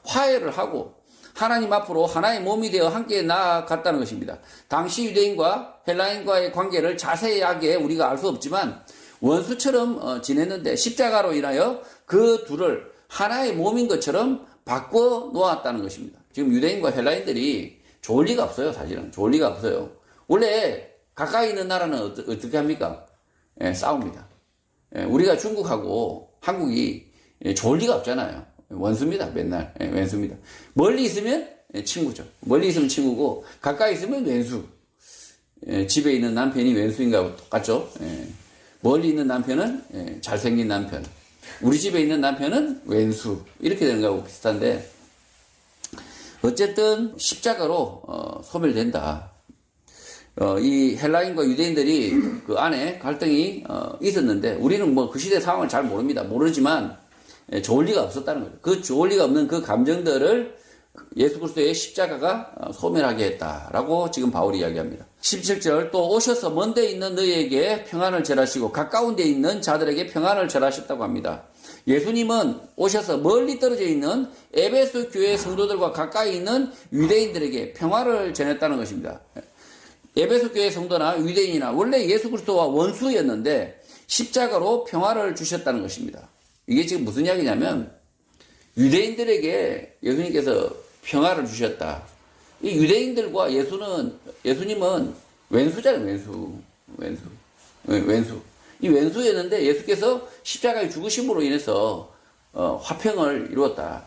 화해를 하고 하나님 앞으로 하나의 몸이 되어 함께 나아갔다는 것입니다. 당시 유대인과 헬라인과의 관계를 자세하게 우리가 알 수 없지만 원수처럼 지냈는데 십자가로 인하여 그 둘을 하나의 몸인 것처럼 바꿔 놓았다는 것입니다. 지금 유대인과 헬라인들이 좋을 리가 없어요. 사실은 좋을 리가 없어요. 원래 가까이 있는 나라는 어떻게 합니까? 싸웁니다. 우리가 중국하고 한국이 좋을 리가 없잖아요. 원수입니다. 맨날 왼수입니다. 멀리 있으면 친구죠. 멀리 있으면 친구고 가까이 있으면 왼수. 집에 있는 남편이 왼수인 거하고 똑같죠. 멀리 있는 남편은 잘생긴 남편. 우리 집에 있는 남편은 왼수. 이렇게 되는 거하고 비슷한데 어쨌든 십자가로 소멸된다. 이 헬라인과 유대인들이 그 안에 갈등이 있었는데 우리는 뭐 그 시대 상황을 잘 모릅니다. 모르지만 좋을 리가 없었다는 거죠. 그 좋을 리가 없는 그 감정들을 예수 그리스도의 십자가가 소멸하게 했다라고 지금 바울이 이야기합니다. 17절 또 오셔서 먼 데 있는 너희에게 평안을 절하시고 가까운 데 있는 자들에게 평안을 절하셨다고 합니다. 예수님은 오셔서 멀리 떨어져 있는 에베소 교회 성도들과 가까이 있는 유대인들에게 평화를 전했다는 것입니다. 에베소 교회 성도나 유대인이나 원래 예수 그리스도와 원수였는데 십자가로 평화를 주셨다는 것입니다. 이게 지금 무슨 이야기냐면 유대인들에게 예수님께서 평화를 주셨다. 이 유대인들과 예수님은 왼수잖아요. 왼수. 이 왼수였는데 예수께서 십자가의 죽으심으로 인해서 화평을 이루었다.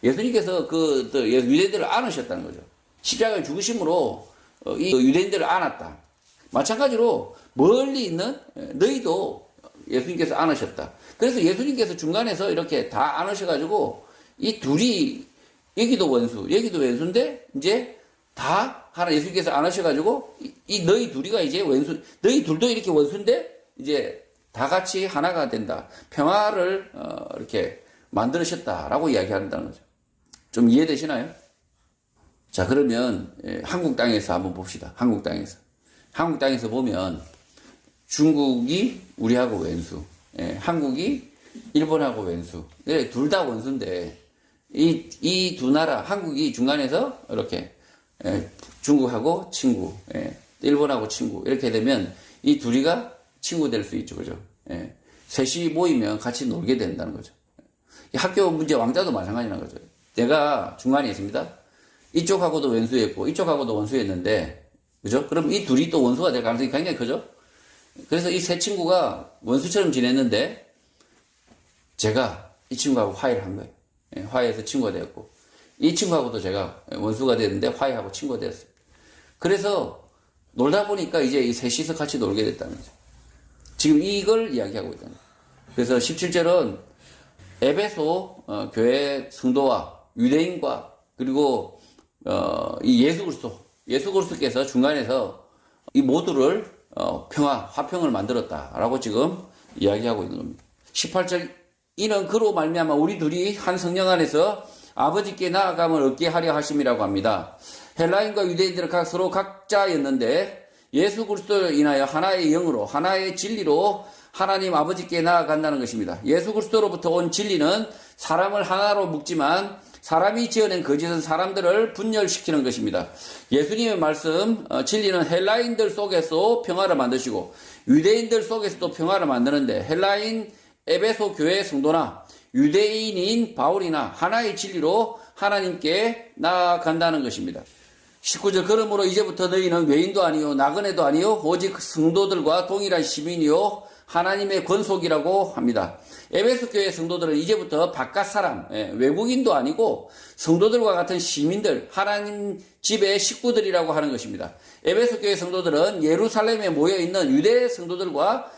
예수님께서 유대인들을 안으셨다는 거죠. 십자가의 죽으심으로 이 유대인들을 안았다. 마찬가지로 멀리 있는 너희도 예수님께서 안으셨다. 그래서 예수님께서 중간에서 이렇게 다 안으셔가지고 이 둘이 여기도 원수, 여기도 왼수인데 이제 다 하나 예수님께서 안으셔가지고 이 너희 둘이가 이제 원수, 너희 둘도 이렇게 원수인데 이제 다 같이 하나가 된다. 평화를 이렇게 만들으셨다라고 이야기한다는 거죠. 좀 이해되시나요? 자, 그러면 한국 땅에서 한번 봅시다. 한국 땅에서 보면 중국이 우리하고 왼수, 한국이 일본하고 왼수. 둘 다 원수인데 이 두 나라, 한국이 중간에서 이렇게 중국하고 친구, 일본하고 친구 이렇게 되면 이 둘이가 친구 될 수 있죠, 그죠? 셋이 모이면 같이 놀게 된다는 거죠. 학교 문제 왕자도 마찬가지라는 거죠. 내가 중간에 있습니다. 이쪽하고도 원수였고 이쪽하고도 원수였는데, 그죠? 그럼 이 둘이 또 원수가 될 가능성이 굉장히 크죠? 그래서 이 세 친구가 원수처럼 지냈는데 제가 이 친구하고 화해를 한 거예요. 화해해서 친구가 되었고 이 친구하고도 제가 원수가 됐는데 화해하고 친구가 되었어요. 그래서 놀다 보니까 이제 이 셋이서 같이 놀게 됐다는 거죠. 지금 이걸 이야기하고 있다는 거예요. 그래서 17절은 에베소 교회 성도와 유대인과 그리고 이 예수 그리스도께서 중간에서 이 모두를 화평을 만들었다라고 지금 이야기하고 있는 겁니다. 18절 이는 그로 말미암아 우리 둘이 한 성령 안에서 아버지께 나아감을 얻게 하려 하심이라고 합니다. 헬라인과 유대인들은 서로 각자였는데 예수 그리스도로 인하여 하나의 영으로 하나의 진리로 하나님 아버지께 나아간다는 것입니다. 예수 그리스도로부터 온 진리는 사람을 하나로 묶지만 사람이 지어낸 거짓은 사람들을 분열시키는 것입니다. 예수님의 말씀, 진리는 헬라인들 속에서 평화를 만드시고 유대인들 속에서도 평화를 만드는데 헬라인 에베소 교회 성도나 유대인인 바울이나 하나의 진리로 하나님께 나아간다는 것입니다. 19절 그러므로 이제부터 너희는 외인도 아니요 나그네도 아니요 오직 성도들과 동일한 시민이요 하나님의 권속이라고 합니다. 에베소 교회 성도들은 이제부터 바깥 사람, 외국인도 아니고 성도들과 같은 시민들, 하나님 집의 식구들이라고 하는 것입니다. 에베소 교회 성도들은 예루살렘에 모여있는 유대 성도들과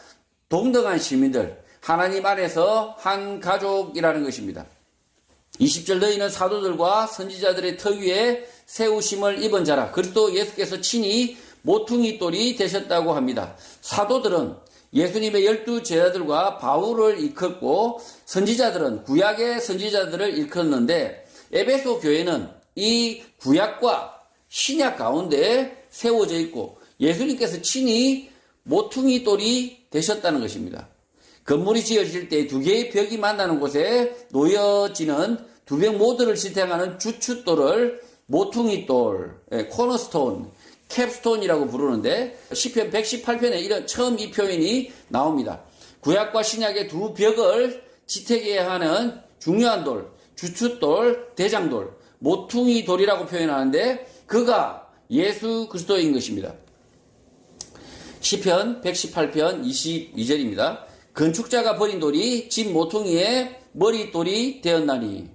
동등한 시민들, 하나님 안에서 한 가족이라는 것입니다. 20절 너희는 사도들과 선지자들의 터 위에 세우심을 입은 자라. 그리스도 예수께서 친히 모퉁이 돌이 되셨다고 합니다. 사도들은 예수님의 12 제자들과 바울을 일컫고 선지자들은 구약의 선지자들을 일컫는데 에베소 교회는 이 구약과 신약 가운데 세워져 있고 예수님께서 친히 모퉁이 돌이 되셨다는 것입니다. 건물이 지어질 때 두 개의 벽이 만나는 곳에 놓여지는 두 벽 모두를 지탱하는 주춧돌을 모퉁이돌, 코너스톤, 캡스톤이라고 부르는데 시편 118편에 이런 처음 이 표현이 나옵니다. 구약과 신약의 두 벽을 지탱해야 하는 중요한 돌, 주춧돌, 대장돌, 모퉁이돌이라고 표현하는데 그가 예수 그리스도인 것입니다. 시편 118편 22절입니다. 건축자가 버린 돌이 집 모퉁이의 머릿돌이 되었나니.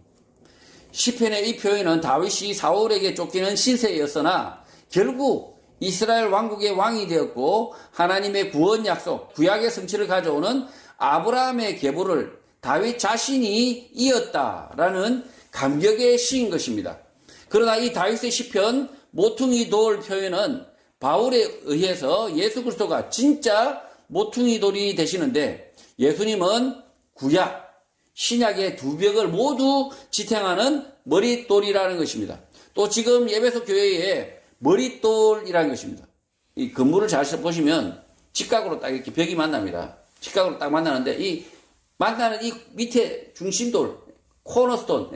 시편의 이 표현은 다윗이 사울에게 쫓기는 신세였으나 결국 이스라엘 왕국의 왕이 되었고 하나님의 구원 약속, 구약의 성취를 가져오는 아브라함의 계보를 다윗 자신이 이었다라는 감격의 시인 것입니다. 그러나 이 다윗의 시편 모퉁이돌 표현은 바울에 의해서 예수 그리스도가 진짜 모퉁이돌이 되시는데 예수님은 구약, 신약의 두 벽을 모두 지탱하는 머릿돌이라는 것입니다. 또 지금 에베소 교회에 머릿돌이라는 것입니다. 이 건물을 잘 보시면 직각으로 딱 이렇게 벽이 만납니다. 직각으로 딱 만나는데 이 만나는 이 밑에 중심돌, 코너스톤,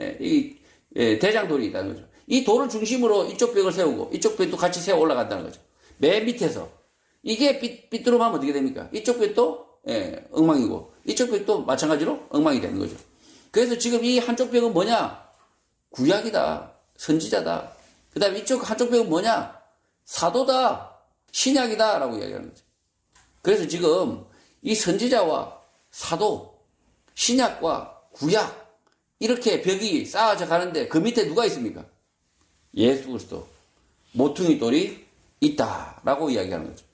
대장돌이 있다는 거죠. 이 돌을 중심으로 이쪽 벽을 세우고 이쪽 벽도 같이 세워 올라간다는 거죠. 맨 밑에서. 이게 삐뚤어하면 어떻게 됩니까? 이쪽 벽도 엉망이고 이쪽 벽도 마찬가지로 엉망이 되는 거죠. 그래서 지금 이 한쪽 벽은 뭐냐? 구약이다. 선지자다. 그 다음에 이쪽 한쪽 벽은 뭐냐? 사도다. 신약이다. 라고 이야기하는 거죠. 그래서 지금 이 선지자와 사도, 신약과 구약 이렇게 벽이 쌓아져 가는데 그 밑에 누가 있습니까? 예수 그리스도. 모퉁이돌이 있다라고 이야기하는 거죠.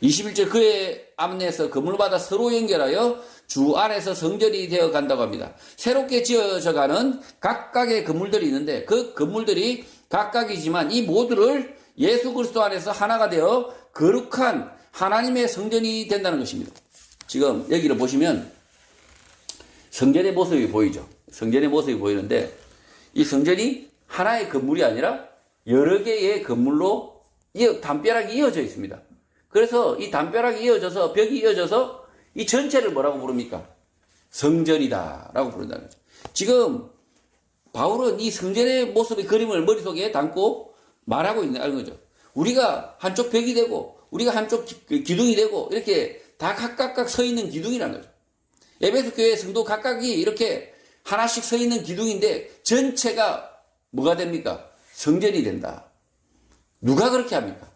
21절 그의 앞내에서 건물을 받아 서로 연결하여 주 안에서 성전이 되어 간다고 합니다. 새롭게 지어져 가는 각각의 건물들이 있는데 그 건물들이 각각이지만 이 모두를 예수 그리스도 안에서 하나가 되어 거룩한 하나님의 성전이 된다는 것입니다. 지금 여기를 보시면 성전의 모습이 보이죠. 성전의 모습이 보이는데 이 성전이 하나의 건물이 아니라 여러 개의 건물로 담벼락이 이어져 있습니다. 그래서 이 담벼락이 이어져서 벽이 이어져서 이 전체를 뭐라고 부릅니까? 성전이다 라고 부른다는 거죠. 지금 바울은 이 성전의 모습의 그림을 머릿속에 담고 말하고 있는 거죠. 우리가 한쪽 벽이 되고 우리가 한쪽 기둥이 되고 이렇게 다 각각 서 있는 기둥이라는 거죠. 에베소 교회 성도 각각이 이렇게 하나씩 서 있는 기둥인데 전체가 뭐가 됩니까? 성전이 된다. 누가 그렇게 합니까?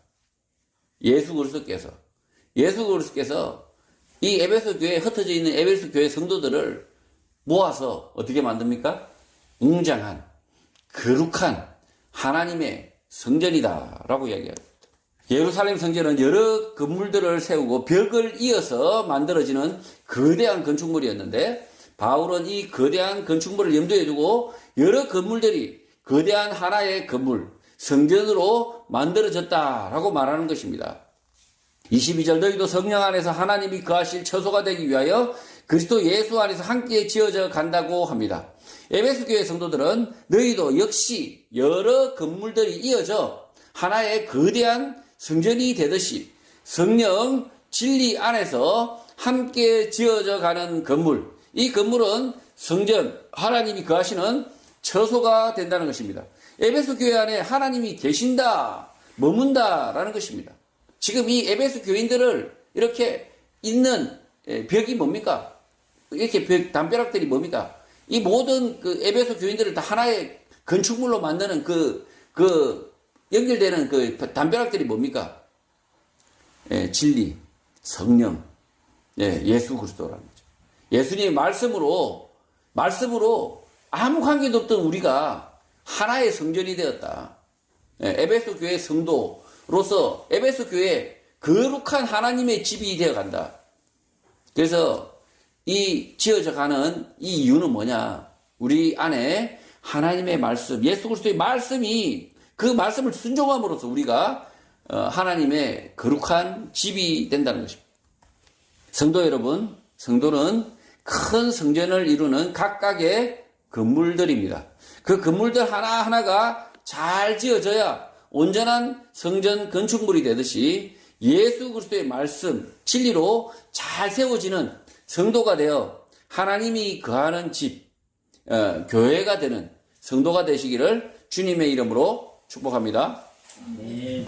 예수 그리스도께서 이 에베소 교회에 흩어져 있는 에베소 교회 성도들을 모아서 어떻게 만듭니까? 웅장한 거룩한 하나님의 성전이다라고 이야기합니다. 예루살렘 성전은 여러 건물들을 세우고 벽을 이어서 만들어지는 거대한 건축물이었는데 바울은 이 거대한 건축물을 염두에 두고 여러 건물들이 거대한 하나의 건물, 성전으로 만들어졌다라고 말하는 것입니다. 22절 너희도 성령 안에서 하나님이 거하실 처소가 되기 위하여 그리스도 예수 안에서 함께 지어져 간다고 합니다. 에베소 교회 성도들은 너희도 역시 여러 건물들이 이어져 하나의 거대한 성전이 되듯이 성령 진리 안에서 함께 지어져 가는 건물, 이 건물은 성전, 하나님이 거하시는 처소가 된다는 것입니다. 에베소 교회 안에 하나님이 계신다, 머문다라는 것입니다. 지금 이 에베소 교인들을 이렇게 있는 벽이 뭡니까? 이렇게 담벼락들이 뭡니까? 이 모든 그 에베소 교인들을 다 하나의 건축물로 만드는 연결되는 그 담벼락들이 뭡니까? 진리, 성령, 예수 그리스도라는 거죠. 예수님의 말씀으로 아무 관계도 없던 우리가 하나의 성전이 되었다. 에베소 교회 성도로서 에베소 교회 거룩한 하나님의 집이 되어 간다. 그래서 이 지어져 가는 이 이유는 뭐냐? 우리 안에 하나님의 말씀, 예수 그리스도의 말씀이 그 말씀을 순종함으로써 우리가 하나님의 거룩한 집이 된다는 것입니다. 성도 여러분, 성도는 큰 성전을 이루는 각각의 건물들입니다. 그 건물들 하나하나가 잘 지어져야 온전한 성전 건축물이 되듯이 예수 그리스도의 말씀, 진리로 잘 세워지는 성도가 되어 하나님이 거하는 집, 교회가 되는 성도가 되시기를 주님의 이름으로 축복합니다. 네.